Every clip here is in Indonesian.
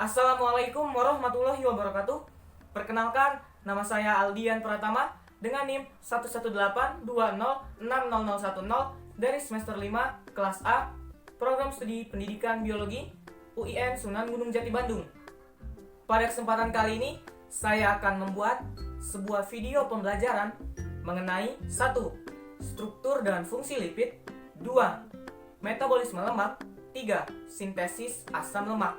Assalamualaikum warahmatullahi wabarakatuh. Perkenalkan, nama saya Aldian Pratama dengan NIM 11820606010 dari semester 5 kelas A, Program Studi Pendidikan Biologi UIN Sunan Gunung Jati Bandung. Pada kesempatan kali ini, saya akan membuat sebuah video pembelajaran mengenai 1. Struktur dan fungsi lipid, 2. Metabolisme lemak, 3. Sintesis asam lemak.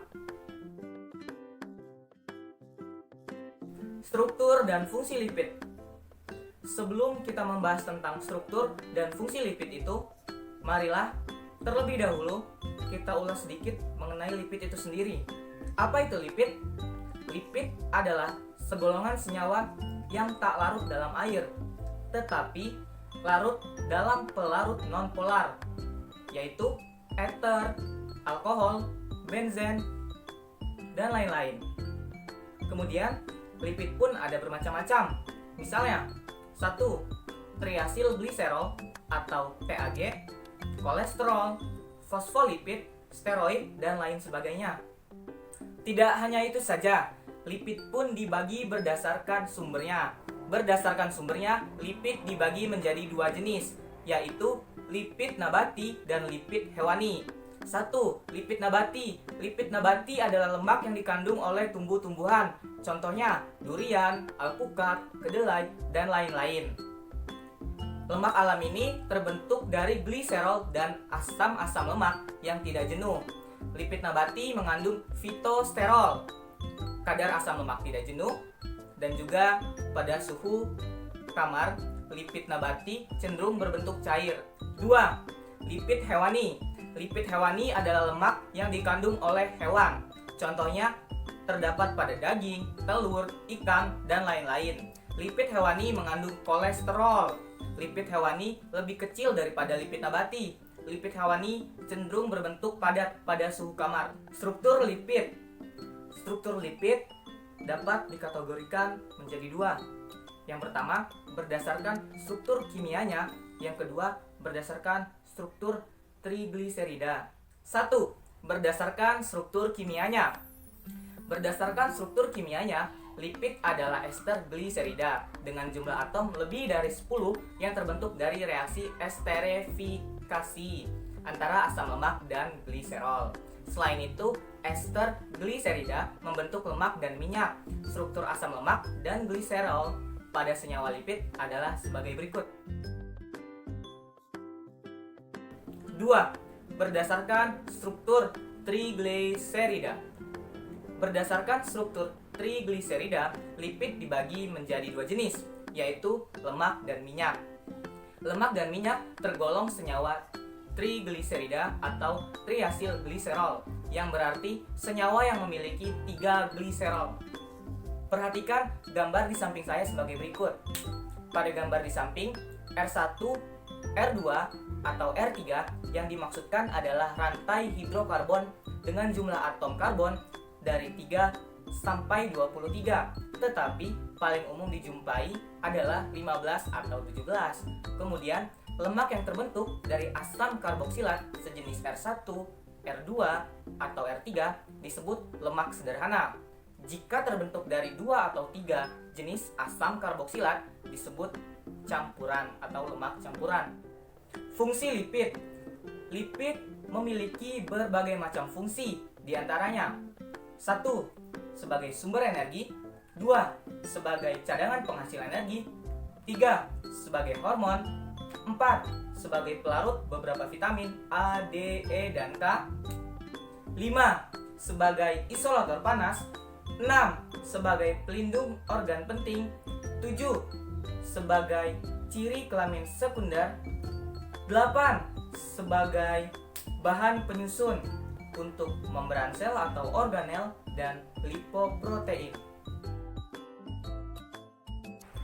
Struktur dan fungsi lipid. Sebelum kita membahas tentang struktur dan fungsi lipid itu, marilah terlebih dahulu kita ulas sedikit mengenai lipid itu sendiri. Apa itu lipid? Lipid adalah segolongan senyawa yang tak larut dalam air, tetapi larut dalam pelarut nonpolar, yaitu ether, alkohol, benzen, dan lain-lain. Kemudian, lipid pun ada bermacam-macam. Misalnya, 1. Triacylglycerol atau TAG, kolesterol, fosfolipid, steroid, dan lain sebagainya. Tidak hanya itu saja, lipid pun dibagi berdasarkan sumbernya. Berdasarkan sumbernya, lipid dibagi menjadi 2 jenis, yaitu lipid nabati dan lipid hewani. 1. Lipid nabati. Lipid nabati adalah lemak yang dikandung oleh tumbuh-tumbuhan. Contohnya durian, alpukat, kedelai, dan lain-lain. Lemak alam ini terbentuk dari gliserol dan asam-asam lemak yang tidak jenuh. Lipid nabati mengandung fitosterol, kadar asam lemak tidak jenuh, dan juga pada suhu kamar, lipid nabati cenderung berbentuk cair. 2. Lipid hewani. Lipid hewani adalah lemak yang dikandung oleh hewan. Contohnya terdapat pada daging, telur, ikan, dan lain-lain. Lipid hewani mengandung kolesterol. Lipid hewani lebih kecil daripada lipid nabati. Lipid hewani cenderung berbentuk padat pada suhu kamar. Struktur lipid. Struktur lipid dapat dikategorikan menjadi 2. Yang pertama, berdasarkan struktur kimianya. Yang kedua, berdasarkan struktur trigliserida. 1. Berdasarkan struktur kimianya. Berdasarkan struktur kimianya, lipid adalah ester gliserida dengan jumlah atom lebih dari 10 yang terbentuk dari reaksi esterifikasi antara asam lemak dan gliserol. Selain itu, ester gliserida membentuk lemak dan minyak. Struktur asam lemak dan gliserol pada senyawa lipid adalah sebagai berikut. 2. Berdasarkan struktur trigliserida. Berdasarkan struktur trigliserida, lipid dibagi menjadi 2 jenis, yaitu lemak dan minyak. Lemak dan minyak tergolong senyawa trigliserida atau triacylglycerol, yang berarti senyawa yang memiliki 3 gliserol. Perhatikan gambar di samping saya sebagai berikut. Pada gambar di samping, R1, R2, atau R3 yang dimaksudkan adalah rantai hidrokarbon dengan jumlah atom karbon dari 3 sampai 23, tetapi paling umum dijumpai adalah 15 atau 17. Kemudian, lemak yang terbentuk dari asam karboksilat sejenis R1, R2, atau R3 disebut lemak sederhana. Jika terbentuk dari 2 atau 3 jenis asam karboksilat disebut campuran atau lemak campuran. Fungsi lipid. Lipid memiliki berbagai macam fungsi, diantaranya 1. Sebagai sumber energi, 2. Sebagai cadangan penghasil energi, 3. Sebagai hormon, 4. Sebagai pelarut beberapa vitamin A, D, E, dan K, 5. Sebagai isolator panas, 6. Sebagai pelindung organ penting, 7. Sebagai ciri kelamin sekunder, 8. Sebagai bahan penyusun untuk membran sel atau organel, dan lipoprotein.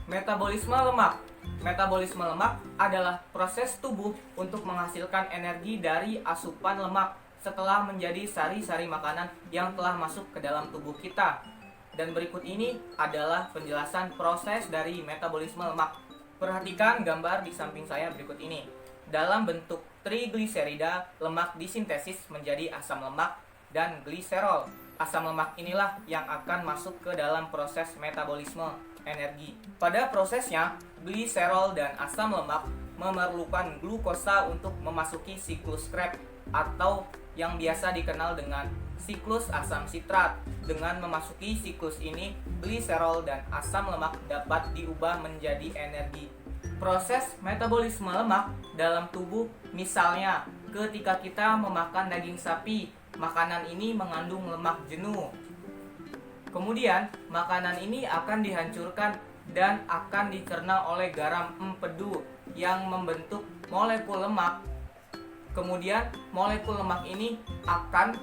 Metabolisme lemak. Metabolisme lemak adalah proses tubuh untuk menghasilkan energi dari asupan lemak setelah menjadi sari-sari makanan yang telah masuk ke dalam tubuh kita. Dan berikut ini adalah penjelasan proses dari metabolisme lemak. Perhatikan gambar di samping saya berikut ini. Dalam bentuk trigliserida, lemak disintesis menjadi asam lemak dan gliserol. Asam lemak inilah yang akan masuk ke dalam proses metabolisme energi. Pada prosesnya, gliserol dan asam lemak memerlukan glukosa untuk memasuki siklus Krebs atau yang biasa dikenal dengan siklus asam sitrat. Dengan memasuki siklus ini, gliserol dan asam lemak dapat diubah menjadi energi. Proses metabolisme lemak dalam tubuh, misalnya ketika kita memakan daging sapi, makanan ini mengandung lemak jenuh. Kemudian, makanan ini akan dihancurkan dan akan dicerna oleh garam empedu yang membentuk molekul lemak. Kemudian, molekul lemak ini akan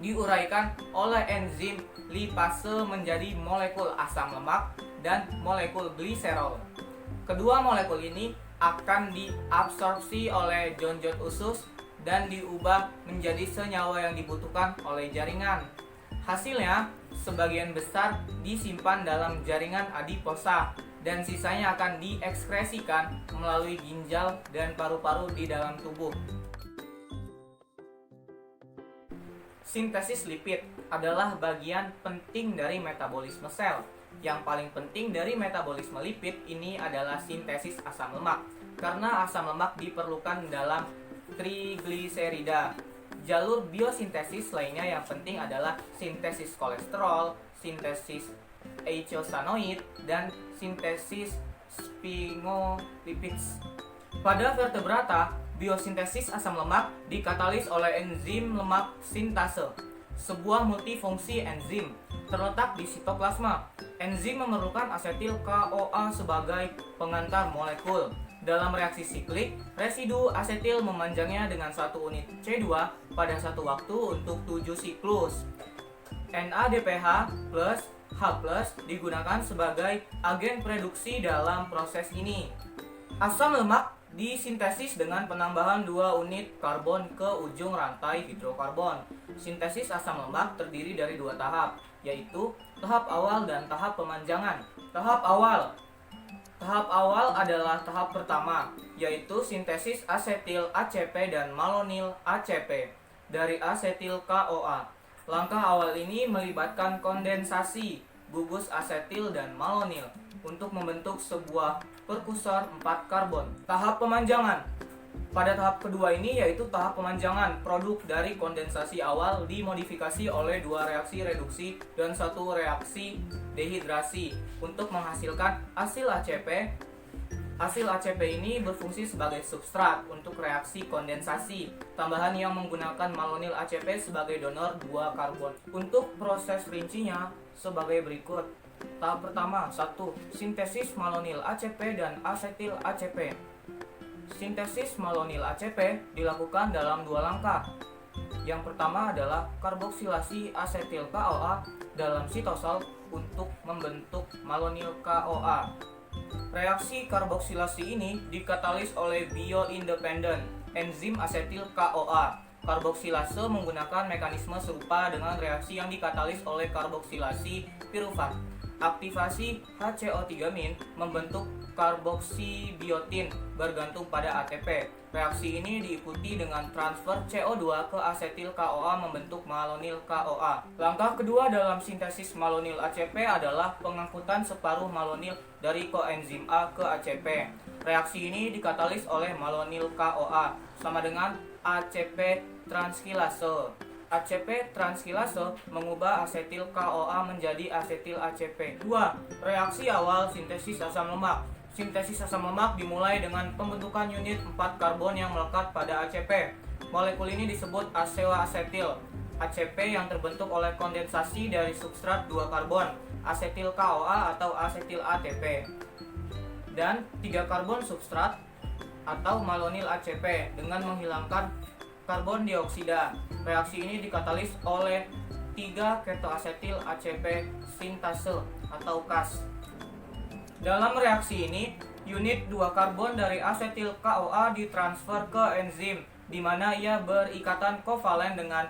diuraikan oleh enzim lipase menjadi molekul asam lemak dan molekul gliserol. Kedua molekul ini akan diabsorpsi oleh jonjot usus dan diubah menjadi senyawa yang dibutuhkan oleh jaringan. Hasilnya, sebagian besar disimpan dalam jaringan adiposa dan sisanya akan diekskresikan melalui ginjal dan paru-paru di dalam tubuh. Sintesis lipid adalah bagian penting dari metabolisme sel. Yang paling penting dari metabolisme lipid ini adalah sintesis asam lemak, karena asam lemak diperlukan dalam trigliserida. Jalur biosintesis lainnya yang penting adalah sintesis kolesterol, sintesis eicosanoid, dan sintesis sphingolipids. Pada vertebrata, biosintesis asam lemak dikatalis oleh enzim lemak sintase, sebuah multifungsi enzim terletak di sitoplasma. Enzim memerlukan asetil CoA sebagai pengantar molekul. Dalam reaksi siklik, residu asetil memanjangnya dengan 1 unit C2 pada satu waktu untuk 7 siklus. NADPH plus H+ digunakan sebagai agen produksi dalam proses ini. Asam lemak disintesis dengan penambahan 2 unit karbon ke ujung rantai hidrokarbon. Sintesis asam lemak terdiri dari 2 tahap, yaitu tahap awal dan tahap pemanjangan. Tahap awal adalah tahap pertama, yaitu sintesis asetil ACP dan malonil ACP dari asetil CoA. Langkah awal ini melibatkan kondensasi gugus asetil dan malonil untuk membentuk sebuah perkusor 4 karbon. Tahap pemanjangan. Pada tahap kedua ini yaitu tahap pemanjangan, produk dari kondensasi awal dimodifikasi oleh 2 reaksi reduksi dan 1 reaksi dehidrasi untuk menghasilkan hasil ACP. Hasil ACP ini berfungsi sebagai substrat untuk reaksi kondensasi. Tambahan yang menggunakan malonil ACP sebagai donor 2 karbon. Untuk proses rincinya sebagai berikut. Tahap pertama, 1. Sintesis malonil ACP dan asetil ACP. Sintesis malonil ACP dilakukan dalam 2 langkah. Yang pertama adalah karboksilasi asetil CoA dalam sitosol untuk membentuk malonil CoA. Reaksi karboksilasi ini dikatalis oleh bioindependent enzim asetil CoA. Karboksilase menggunakan mekanisme serupa dengan reaksi yang dikatalis oleh karboksilasi pirufat. Aktivasi HCO3- membentuk karboksibiotin bergantung pada ATP. Reaksi ini diikuti dengan transfer CO2 ke asetil CoA membentuk malonil CoA. Langkah kedua dalam sintesis malonil ACP adalah pengangkutan separuh malonil dari koenzim A ke ACP. Reaksi ini dikatalis oleh malonil CoA sama dengan ACP transkilase. ACP transkilase mengubah asetil CoA menjadi asetil ACP. 2. Reaksi awal sintesis asam lemak. Sintesis asam lemak dimulai dengan pembentukan unit 4 karbon yang melekat pada ACP. Molekul ini disebut aseoasetil. ACP yang terbentuk oleh kondensasi dari substrat 2 karbon, asetil CoA atau asetil ATP. Dan 3 karbon substrat atau malonil ACP dengan menghilangkan karbon dioksida. Reaksi ini dikatalis oleh 3 ketoasetil ACP sintase atau Cas. Dalam reaksi ini, unit 2 karbon dari asetil CoA ditransfer ke enzim, di mana ia berikatan kovalen dengan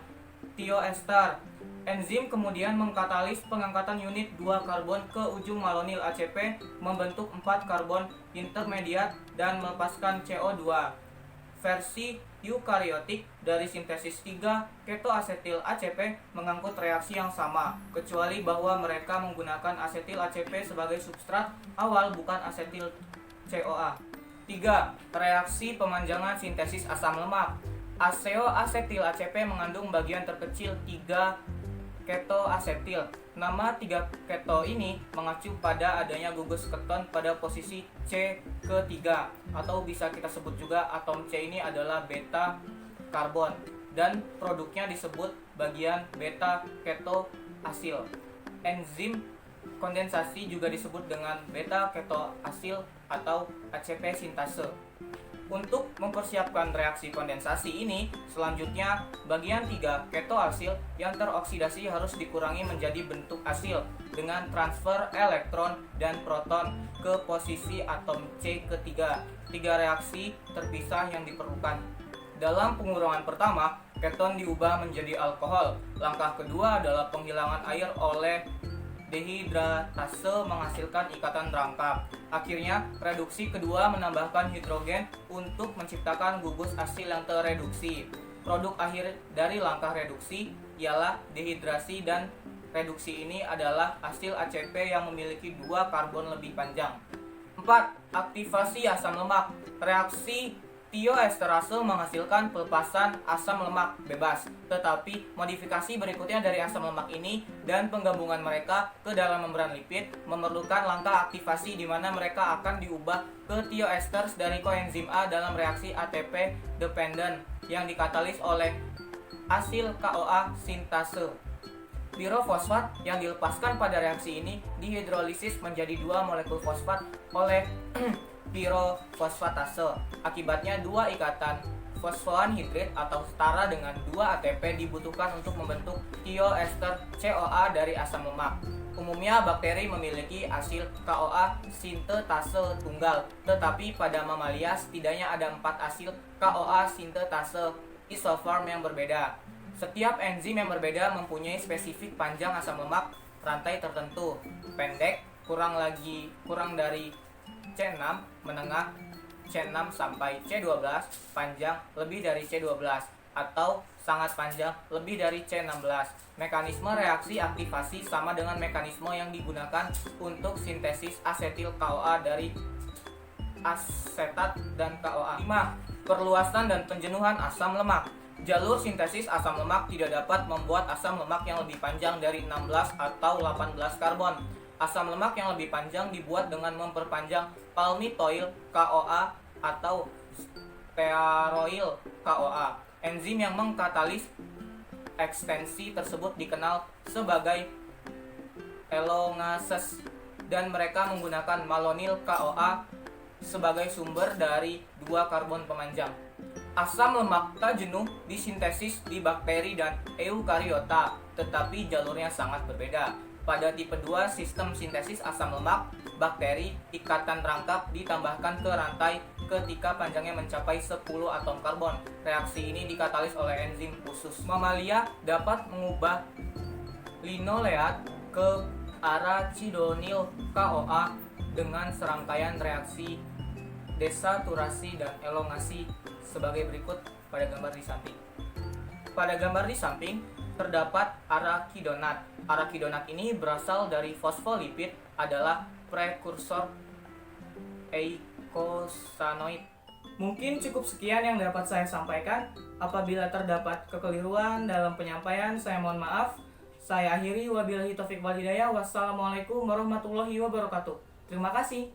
tioester. Enzim kemudian mengkatalis pengangkatan unit 2 karbon ke ujung malonil ACP membentuk 4 karbon intermediat dan melepaskan CO2. Versi eukariotik dari sintesis 3 ketoasetil ACP mengangkut reaksi yang sama, kecuali bahwa mereka menggunakan asetil ACP sebagai substrat awal bukan asetil CoA. 3. Reaksi pemanjangan sintesis asam lemak. Aseoasetil ACP mengandung bagian terkecil 3 ketoasetil. Nama 3 keto ini mengacu pada adanya gugus keton pada posisi C ketiga, atau bisa kita sebut juga atom C ini adalah beta karbon dan produknya disebut bagian beta ketoasil. Enzim kondensasi juga disebut dengan beta ketoasil atau ACP sintase. Untuk mempersiapkan reaksi kondensasi ini, selanjutnya bagian 3 ketoasil yang teroksidasi harus dikurangi menjadi bentuk asil dengan transfer elektron dan proton ke posisi atom C ketiga. 3 reaksi terpisah yang diperlukan. Dalam pengurangan pertama, keton diubah menjadi alkohol. Langkah kedua adalah penghilangan air oleh dehidratase menghasilkan ikatan rangkap. Akhirnya, reduksi kedua menambahkan hidrogen untuk menciptakan gugus asil yang terreduksi. Produk akhir dari langkah reduksi ialah dehidrasi, dan reduksi ini adalah asil ACP yang memiliki 2 karbon lebih panjang. 4. Aktivasi asam lemak. Reaksi tioesterase menghasilkan pelepasan asam lemak bebas, tetapi modifikasi berikutnya dari asam lemak ini dan penggabungan mereka ke dalam membran lipid memerlukan langkah aktivasi di mana mereka akan diubah ke tioesters dari koenzim A dalam reaksi ATP dependent yang dikatalis oleh asil KOA sintase. Pirofosfat yang dilepaskan pada reaksi ini dihidrolisis menjadi 2 molekul fosfat oleh pirofosfatase. Akibatnya 2 ikatan fosfoanhidrit atau setara dengan 2 ATP dibutuhkan untuk membentuk tioester CoA dari asam lemak. Umumnya bakteri memiliki asil KOA sintetase tunggal, tetapi pada mamalia setidaknya ada 4 asil KOA sintetase isoform yang berbeda. Setiap enzim yang berbeda mempunyai spesifik panjang asam lemak rantai tertentu, pendek, kurang dari C6, menengah C6 sampai C12, panjang lebih dari C12, atau sangat panjang lebih dari C16. Mekanisme reaksi aktivasi sama dengan mekanisme yang digunakan untuk sintesis asetil KOA dari asetat dan KOA. 5. Perluasan dan penjenuhan asam lemak. Jalur sintesis asam lemak tidak dapat membuat asam lemak yang lebih panjang dari 16 atau 18 karbon. Asam lemak yang lebih panjang dibuat dengan memperpanjang palmitoyl KOA atau stearoyl KOA. Enzim yang mengkatalis ekstensi tersebut dikenal sebagai elongases, dan mereka menggunakan malonyl KOA sebagai sumber dari 2 karbon pemanjang. Asam lemak tak jenuh disintesis di bakteri dan eukariota, tetapi jalurnya sangat berbeda. Pada tipe 2 sistem sintesis asam lemak, bakteri ikatan rangkap ditambahkan ke rantai ketika panjangnya mencapai 10 atom karbon. Reaksi ini dikatalis oleh enzim khusus. Mamalia dapat mengubah linoleat ke arachidonyl KOA dengan serangkaian reaksi desaturasi dan elongasi sebagai berikut pada gambar di samping. Pada gambar di samping terdapat arakidonat. Arakidonat ini berasal dari fosfolipid, adalah prekursor eikosanoid. Mungkin cukup sekian yang dapat saya sampaikan. Apabila terdapat kekeliruan dalam penyampaian, saya mohon maaf. Saya akhiri, wabillahi taufik wal hidayah. Wassalamualaikum warahmatullahi wabarakatuh. Terima kasih.